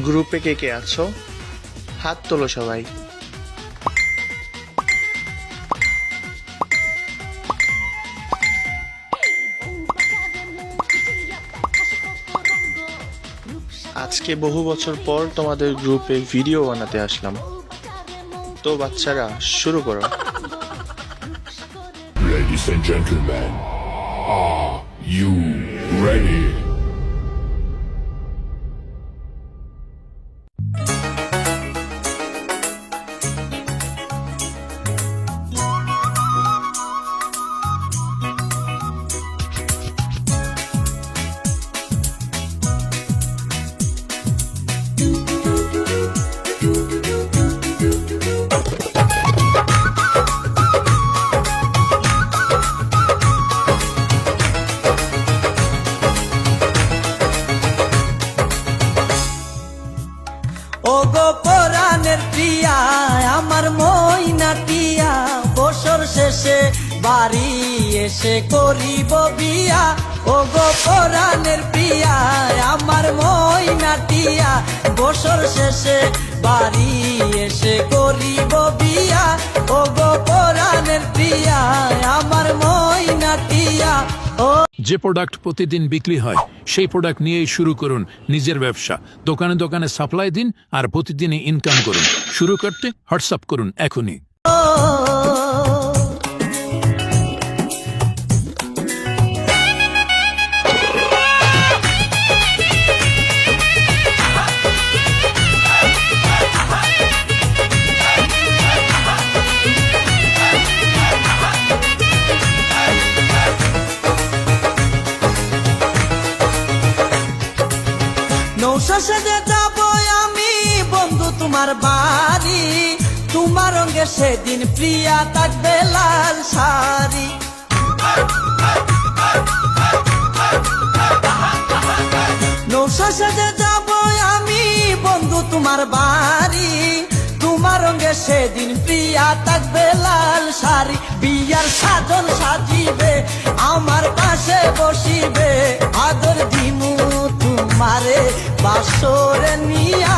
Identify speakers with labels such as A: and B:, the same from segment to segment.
A: গ্রুপে কে কে আছো? হাত তোলো সবাই। আজকে বহু বছর পর তোমাদের গ্রুপে ভিডিও বানাতে আসলাম। তো বাচ্চারা শুরু করো।
B: Ladies and gentlemen, are you ready?
C: ওগো পরাণের প্রিয়া আমার মইনা টিয়া বছর শেষে বাড়ি এসে করিব বিয়া। ওগো পরাণের প্রিয়া আমার মইনা টিয়া বছর শেষে বাড়ি এসে করিব বিয়া। ওগো পরাণের প্রিয়া আমার মইনা টিয়া। ও
D: যে প্রোডাক্ট প্রতিদিন বিক্রি হয় সেই প্রোডাক্ট নিয়েই শুরু করুন নিজের ব্যবসা। দোকানে দোকানে সাপ্লাই দিন আর প্রতিদিনই ইনকাম করুন। শুরু করতে হোয়াটসঅ্যাপ করুন এখনই।
C: নৌশাসে যাব আমি বন্ধু তোমার বাড়ি, তোমার রঙে সেদিন প্রিয়া থাকবে লাল শাড়ি। নৌশাসে যাব আমি বন্ধু তোমার বাড়ি, তোমার রঙে সেদিন প্রিয়া থাকবে লাল শাড়ি। বিয়ার সাজন সাজিবে আমার পাশে বসিবে, আদর দিমু তোমারে বাসরে নিয়া।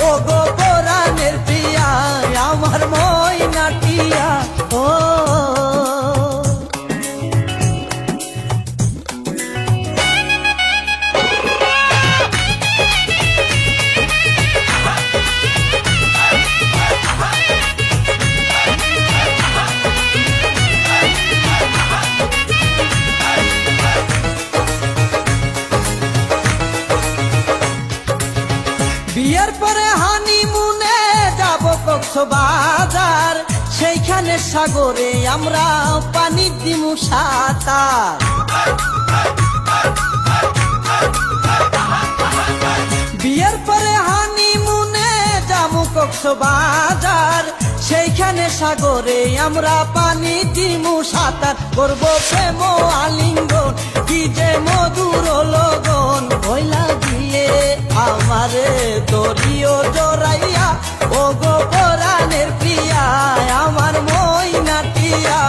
C: ও গো পরাণের প্রিয়া আমার মইনা টিয়া। ও বিয়ের পরে হানিমুনে যাব কক্সবাজার, সেইখানে সাগরে আমরা পানি দিমু সাঁতার। বিয়ের পরে হানিমুনে যাব কক্সবাজার, সেইখানে সাগরে আমরা পানি দিমু সাঁতার। করবো প্রেম আলিঙ্গন কি যে মধুর লগন, হইলা দিয়ে আমারে দরিও জড়াইয়া। ও গো পরাণের প্রিয়া আমার মইনা টিয়া।